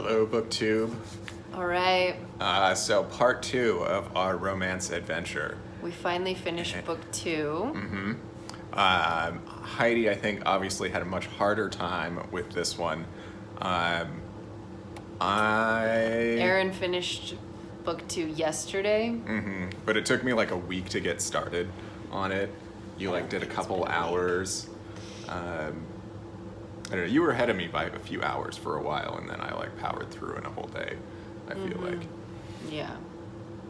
Hello, BookTube. All right, So part 2 of our romance adventure. we finally finished book 2. Heidi, I think, obviously had a much harder time with this one. Aaron finished book 2 yesterday. But it took me like a week to get started on it. You I like don't did a think it's couple been a week. hours. I don't know. You were ahead of me by a few hours for a while, and then I like powered through in a whole day. I feel like, Yeah,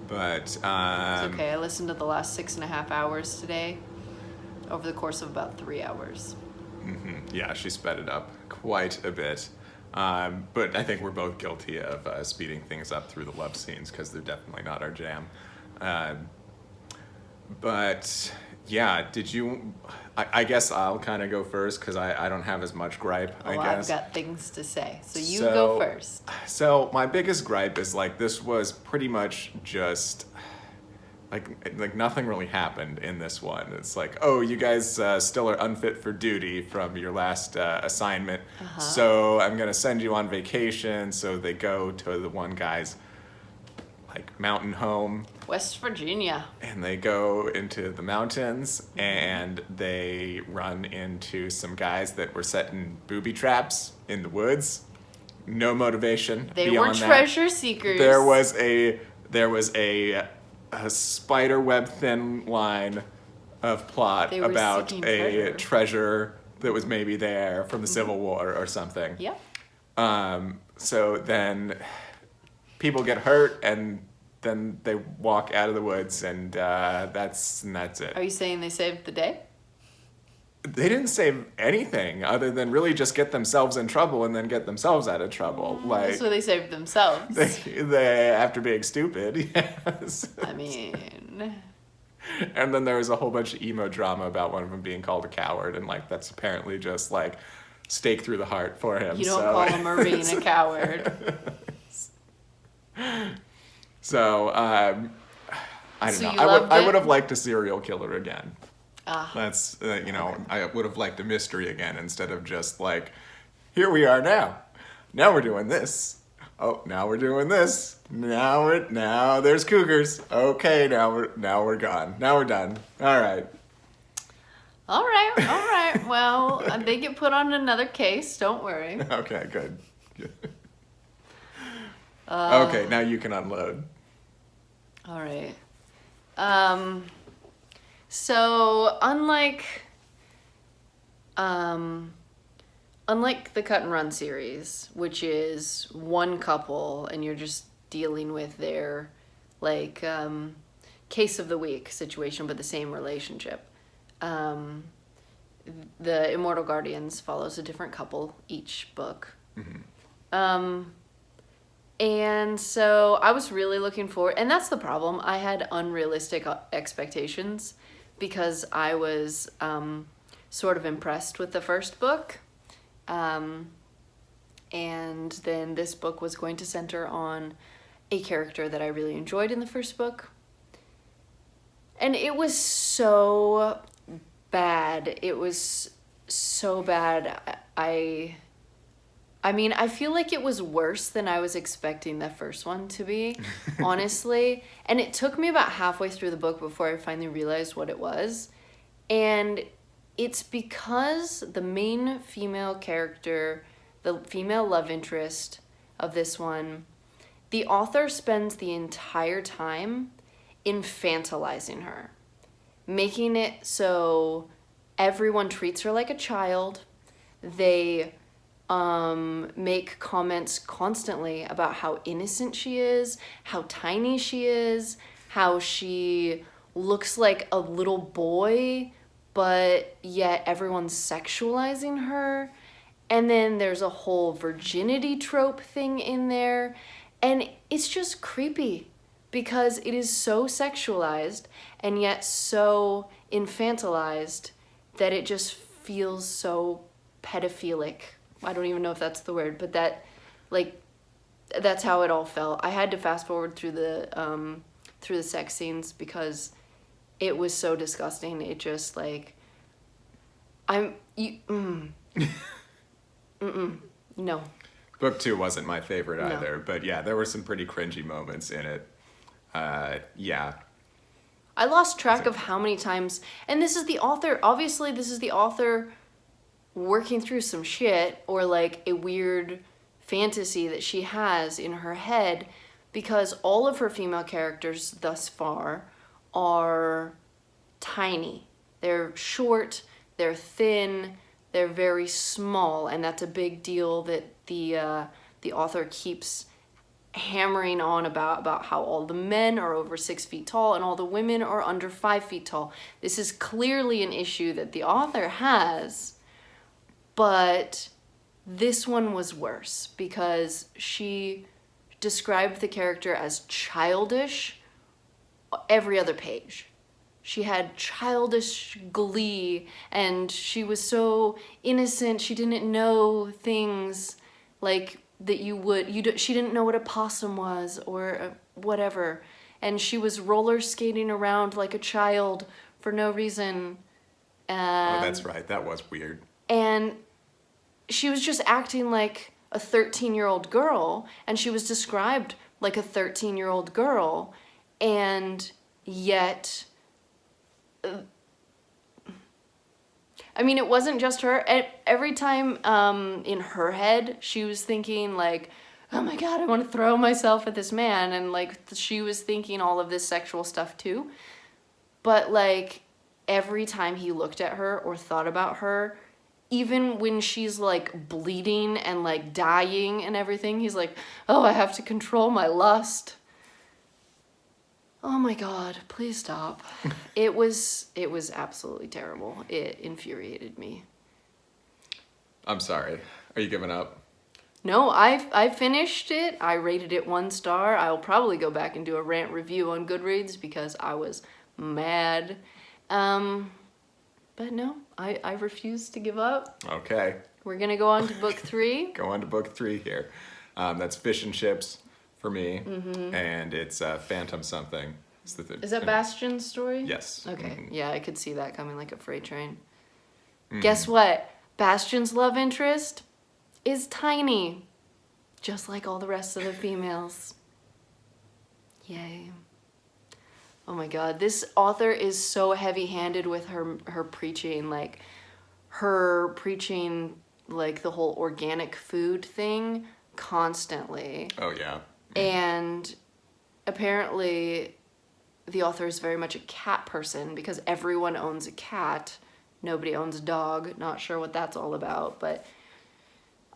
but it's okay. I listened to the last 6.5 hours today over the course of about 3 hours. yeah, she sped it up quite a bit. But I think we're both guilty of speeding things up through the love scenes because they're definitely not our jam. But yeah, did you? I guess I'll kind of go first because I don't have as much gripe. I Well, guess. I've got things to say, so you So- go first. So my biggest gripe is like this was pretty much just like nothing really happened in this one. It's like, oh, you guys still are unfit for duty from your last assignment, so I'm gonna send you on vacation. So they go to the one guy's like mountain home, West Virginia. and they go into the mountains and they run into some guys that were setting booby traps in the woods. No motivation They were beyond that. treasure seekers. There was a spider web thin line of plot They were about seeking a treasure. treasure that was maybe there from the Civil War or something. Yep. So then people get hurt and then they walk out of the woods and that's it. Are you saying they saved the day? They didn't save anything other than really just get themselves in trouble and then get themselves out of trouble. Like So they saved themselves. they after being stupid, yes. I mean, And then there was a whole bunch of emo drama about one of them being called a coward, and like that's apparently just like stake through the heart for him. you don't so, call a Marine a coward. So I don't So know. you I loved would it? have liked a serial killer again. Ah. That's I would have liked a mystery again instead of just like, here we are now. Now we're doing this. Oh, now we're doing this. Now there's cougars. Okay, now we're gone. Now we're done. All right. All right. Well, they get put on another case. Don't worry. Okay, good. Okay, now you can unload. All right. So unlike the Cut and Run series, which is one couple and you're just dealing with their like case of the week situation, but the same relationship. The Immortal Guardians follows a different couple each book. And so I was really looking forward, and that's the problem. I had unrealistic expectations because I was sort of impressed with the first book. And then this book was going to center on a character that I really enjoyed in the first book. And it was so bad. It was so bad. I mean, I feel like it was worse than I was expecting the first one to be, honestly. And it took me about halfway through the book before I finally realized what it was. And it's because the main female character, the female love interest of this one, the author spends the entire time infantilizing her, making it so everyone treats her like a child. They make comments constantly about how innocent she is, how tiny she is, how she looks like a little boy, but yet everyone's sexualizing her. And then there's a whole virginity trope thing in there. And it's just creepy because it is so sexualized and yet so infantilized that it just feels so pedophilic. I don't even know if that's the word, but that's how it all felt. I had to fast forward through the sex scenes because it was so disgusting. It just like no. Book 2 wasn't my favorite No. either, but yeah, there were some pretty cringy moments in it. Yeah. I lost track of how many times, and this is the author, obviously this is the author working through some shit or like a weird fantasy that she has in her head, because all of her female characters thus far are tiny. They're short, they're thin, they're very small, and that's a big deal that the author keeps hammering on about how all the men are over 6 feet tall and all the women are under 5 feet tall. This is clearly an issue that the author has, but this one was worse because she described the character as childish every other page. She had childish glee and she was so innocent. She didn't know things like that she didn't know what a possum was or whatever. And she was roller skating around like a child for no reason. Oh, that's right. That was weird. And she was just acting like a 13-year-old girl, and she was described like a 13-year-old girl, and yet I mean, it wasn't just her. Every time in her head, she was thinking like, oh my God, I want to throw myself at this man. And like, she was thinking all of this sexual stuff too. But like, every time he looked at her or thought about her, even when she's like bleeding and like dying and everything, he's like, oh, I have to control my lust. Oh my God, please stop. It was absolutely terrible. It infuriated me. I'm sorry. Are you giving up? No, I finished it. I rated it 1 star. I'll probably go back and do a rant review on Goodreads because I was mad. But no, I refuse to give up. Okay. We're gonna go on to book 3. Go on to book 3 here. That's Fish and Chips for me, and it's Phantom something. Is that Bastion's story? Yes. Okay, yeah, I could see that coming like a freight train. Guess what? Bastion's love interest is tiny, just like all the rest of the females. Yay. Oh my God, this author is so heavy-handed with her preaching, like her preaching like the whole organic food thing constantly. Oh yeah. And apparently the author is very much a cat person because everyone owns a cat. Nobody owns a dog. Not sure what that's all about, but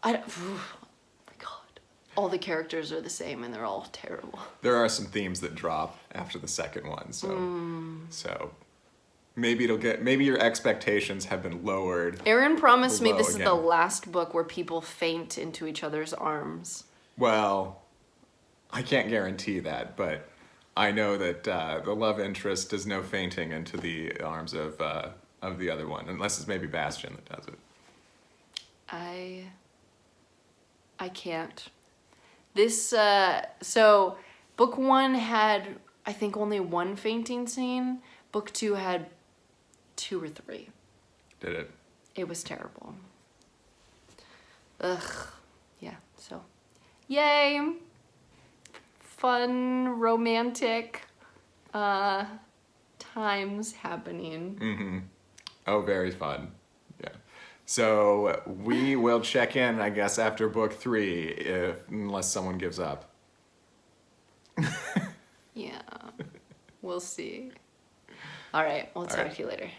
oh my God. All the characters are the same and they're all terrible. There are some themes that drop after the second one, so maybe maybe your expectations have been lowered. Aaron promised me this is again. the last book where people faint into each other's arms. Well, I can't guarantee that, but I know that the love interest does no fainting into the arms of the other one, unless it's maybe Bastion that does it. I can't. This so book 1 had I think only 1 fainting scene. Book 2 had 2 or 3. Did it? It was terrible. Ugh. Yeah, so yay. Fun, romantic times happening. Mm-hmm. Oh, very fun. Yeah. So we will check in, I guess, after book 3, unless someone gives up. Yeah. We'll see. All right, we'll talk to you later.